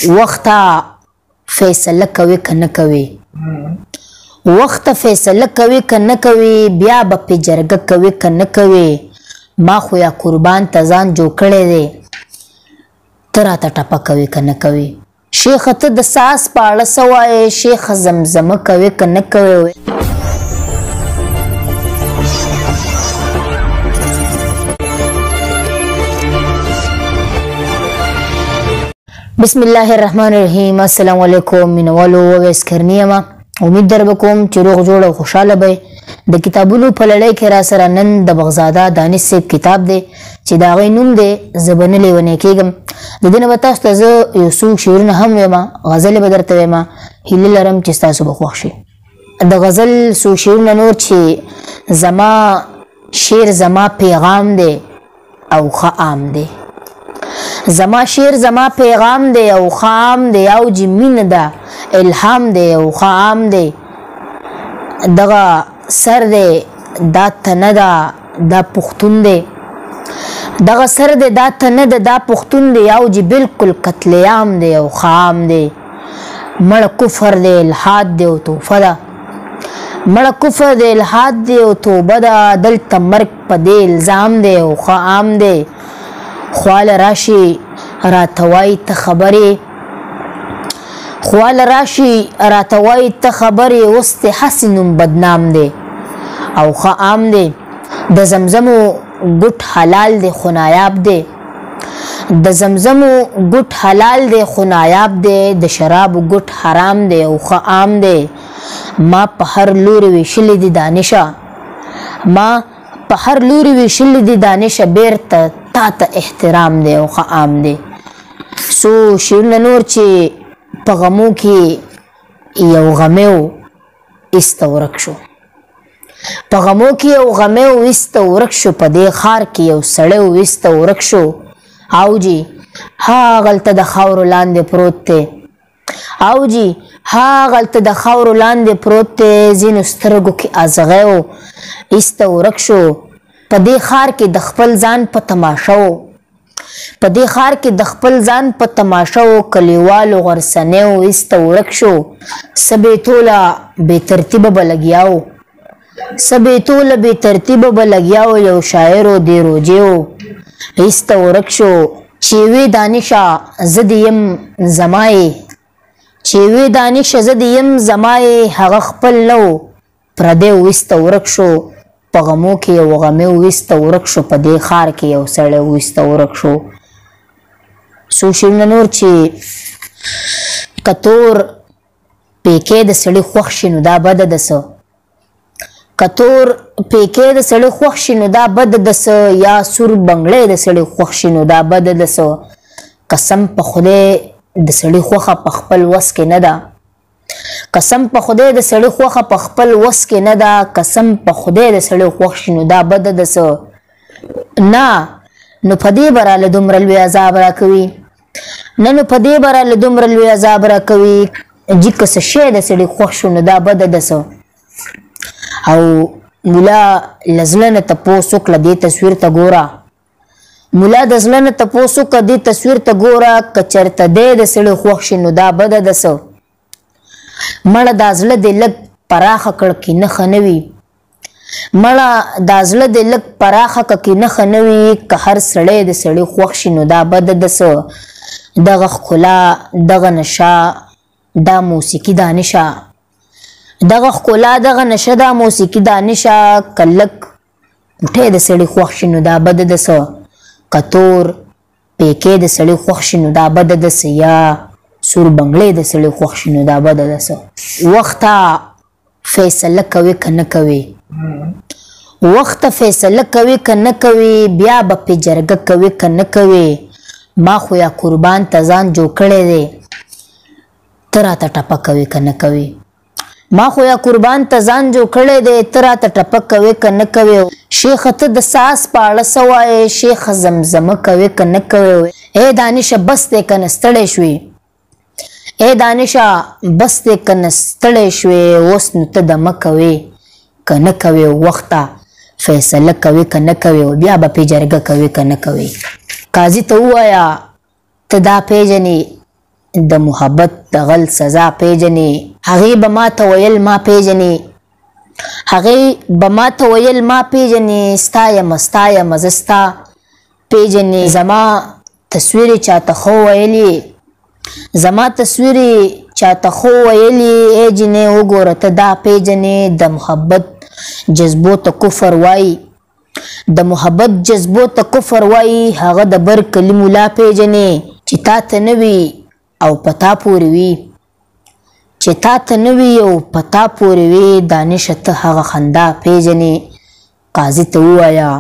وخته فیصله کوي که نه کوي وخته فیصله کوي که نه کوي بیا به پې جرګه کوي که نه کوي ما خو یا قربان ته ځان جوړ کړی دی ته راته ټپه کوي که نه کوي شیخه ته د ساس په اړه څه وایې شیخه زمزمه کوي که نه کوي بسم الله الرحمن الرحیم السلام علیکم مینوالو وویس کرنی یم امید در بکوم چې روغ جوړ او خوشحاله به د کتابونو په لړۍ کې را سره نن د بغزاده دانش صاحب کتاب دی چې د هغې نوم دی زه به نه لیونی کېږم د دې نه به تاسو ته زه یو څو شعرونه هم ویمه غزلې به درته ویمه هیله لرم چې ستاسو به خوښ شي د غزل څو شعرونه نور چې زما شعر زما پیغام دی او ښه عام دی زما شعر زما پیغام دی او خام دی او جی مینه ده الهام دی او خام دی دغه سر دی دا تنه ده دا پښتون دی دغه سر دی دا تنه ده دا پښتون دی او جی بالکل قتل عام دی او خام دی مړه کفر دی الحاد دی او توفه ده مړه کفر دی الحاد دی او توبه ده دلته مرګ په دې الزام دی او ښه عام دی خوال راشي راتوای ته خبرې خوال راشي راتوای ته خبرې اوس د حسنم بدنام دی او ښه عام دی د زمزمو ګوټ حلال دی خو نایاب دی د زمزمو ګوټ حلال دی خو نایاب دی د شرابو ګوټ حرام دی او ښه عام دی ما په هر لوري ویشلې دي دانشه ما په هر لوري ویشلې دي دانشه بیرته تا ته احترام دی او ښه عام دی څو شعرونه نور چې په غمو کې یو غمی و ایسته ورک شو په غمو کې یو غمی و ایسته ورک شو په دې ښار کې یو سړی و ایسته ورک شو او جی هاغلته د خاورو لاندې پروت دی او جی هاغلته د خاورو لاندې پروت دی ځینو سترګو کې ازغی و ایسته ورک شو په دې ښار کې د خپل ځان په تماشه و په دې ښار کې د خپل ځان په تماشه و کلیوالو غرسنی و ایسته ورک شو څه بېتوله بې ترتیبه به لګیا و څه بېتوله بې ترتیبه به لګیا و یو شاعر و دې روجې و ایسته ورک شو چې وې دانشه زه دې یم زما یې چې وې دانشه زه دې یم زما یې هغه خپل نه و پردی و ایسته ورک شو په غمو کې یو غمی ویسته ورک شو په دې ښار کې یو سړی ویسته ورک شو څو شعرونه نور چې که تور پیکی د سړي خوښ شي نو دا بده ده څه که تور پیکی د سړي خوښ شي نو دا بده ده څه یا سور بنګړی د سړي خوښ شي نو دا بده ده څه قسم په خدای د سړي خوښه په خپل وس کې نه ده قسم په خدای د سړي خوښه په خپل وس کې نه ده قسم په خدای د سړي خوښ شي نو دا بده ده څه نه نو په دې به راله دومره لوی عذاب راکوي نه نو په دې به راله دومره لوی عذاب راکوي جي که څه شی د سړي خوښ شو نو دا بده ده څه او ملا له زړه نه تپوس وکړه دې تصویر ته ګوره ملا د زړه نه تپوس وکړه دې تصویر ته ګوره که چېرته دی د سړي خوښ شي نو دا بده ده څه مړه دا زړه دې لږ پراخه کړ کې نښه نه وي مړه دا زړه دې لږ پراخه کړه کې نښه نه وي که هر سړی د سړي خوښ شي نو دا بده ده څه دغه ښکلا دغه نشه دا موسیقي دا نشه دغه ښکلا دغه نشه دا موسیقي دا نشه که لږ پوټی د سړي خوښ شي نو دا بده ده څه که تور پیکی د سړي خوښ شي نو دا بده ده څه یا سور بنګړی د سړي خوښ شي نو دا بده ده څه وخته فیصله کوي که نه کوي وخته فیصله کوي که نه کوي بیا به پې جرګه کوي که نه کوي ما خو یا قربان ته ځان جوړ کړی دی ته راته ټپه کوي که نه کوي ما خو یا قربان ته ځان جوړ کړی دی ته راته ټپه کوي که نه کوي شیخه ته د ساس په اړه څه وایې شیخه زمزمه کوي که نه کوي ای دانشه بس دی که نه ستړی شوې ای دانشه بس دی که نه ستړی شوې اوس نو ته دمه کوې که نه کوې وخته فیصله کوي که نه کوي بیا به پې جرګه کوي که نه کوي قاضي ته ووایه ته دا پیژنې د محبت د غل سزا پیژنې. هغې به ما ته ویل ما پیژنې، هغې به ما ته ویل ما پیژنې، ستا یم ستا یم زه ستا پیژنې. زما تصویر چاته خو ویلې، زما تصویر چاته خو ویلې، ای جنې وګوره ته دا پیژنې. د محبت جذبو ته کفر وایي، د محبت جذبو ته کفر وایي. هغه د بر کلي ملا پیژنې چې تا ته نه وي او پتا پورې وي، چې تا ته نه وي او پتا پورې وي. دانشه ته هغه خندا پیژنې، قاضي ته ووایه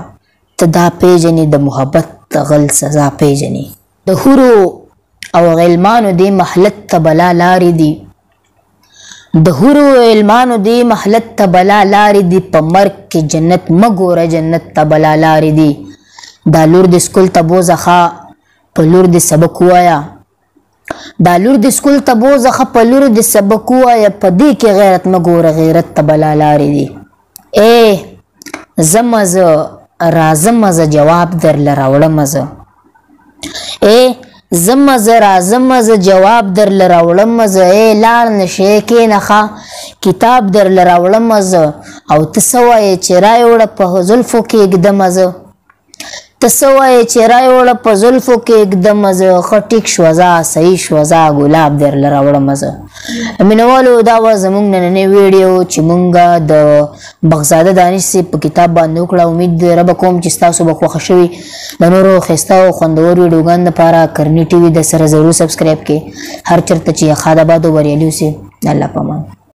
ته دا پیژنې، د محبت د غل سزا پیژنې. د حورو او غلمانو دې محلت ته بلا لارې دي، د حورو او غلمانو دې محلت ته بلا لارې دي. په مرګ کې جنت مه ګوره، جنت ته بلا لارې دي. دا لور دې سکول ته بوځه ښه، په لور دې سبق ووایه، دا لور دې سکول ته بوځه ښه، په لور دې سبق ووایه. په دې کې غیرت مه ګوره، غیرت ته بلا لارې دي. ای زمه زه راځمه زه جواب درله راوړمه زه، ای زمه زه راځمه زه جواب درله راوړمه زه. ای لاړ نشې کښېنه ښه، کتاب درله راوړمه زه. او ته څه وایې چې رایوړه په زلفو کې ږدمه زه، ته څه وایې چې رایوړه په زلفو کې ږدمه زه. ښه ټیک شوه ځه، صحیح شوه ځه، ګلاب درله راوړمه زه. مینوالو دا وه زموږ نننۍ ویډیو چې مونږ د بغزاده دانش صاحب په کتاب باندې وکړه. امید ربه کوم چې ستاسو به خوښه شوي. د نورو ښایسته او خوندور ویډیوګانو دپاره کرني ټي وي د سره ضرور سبسکرایب کړئ. هر چېرته چې ښاد آباد او بریالي اوسئ. الله پامان.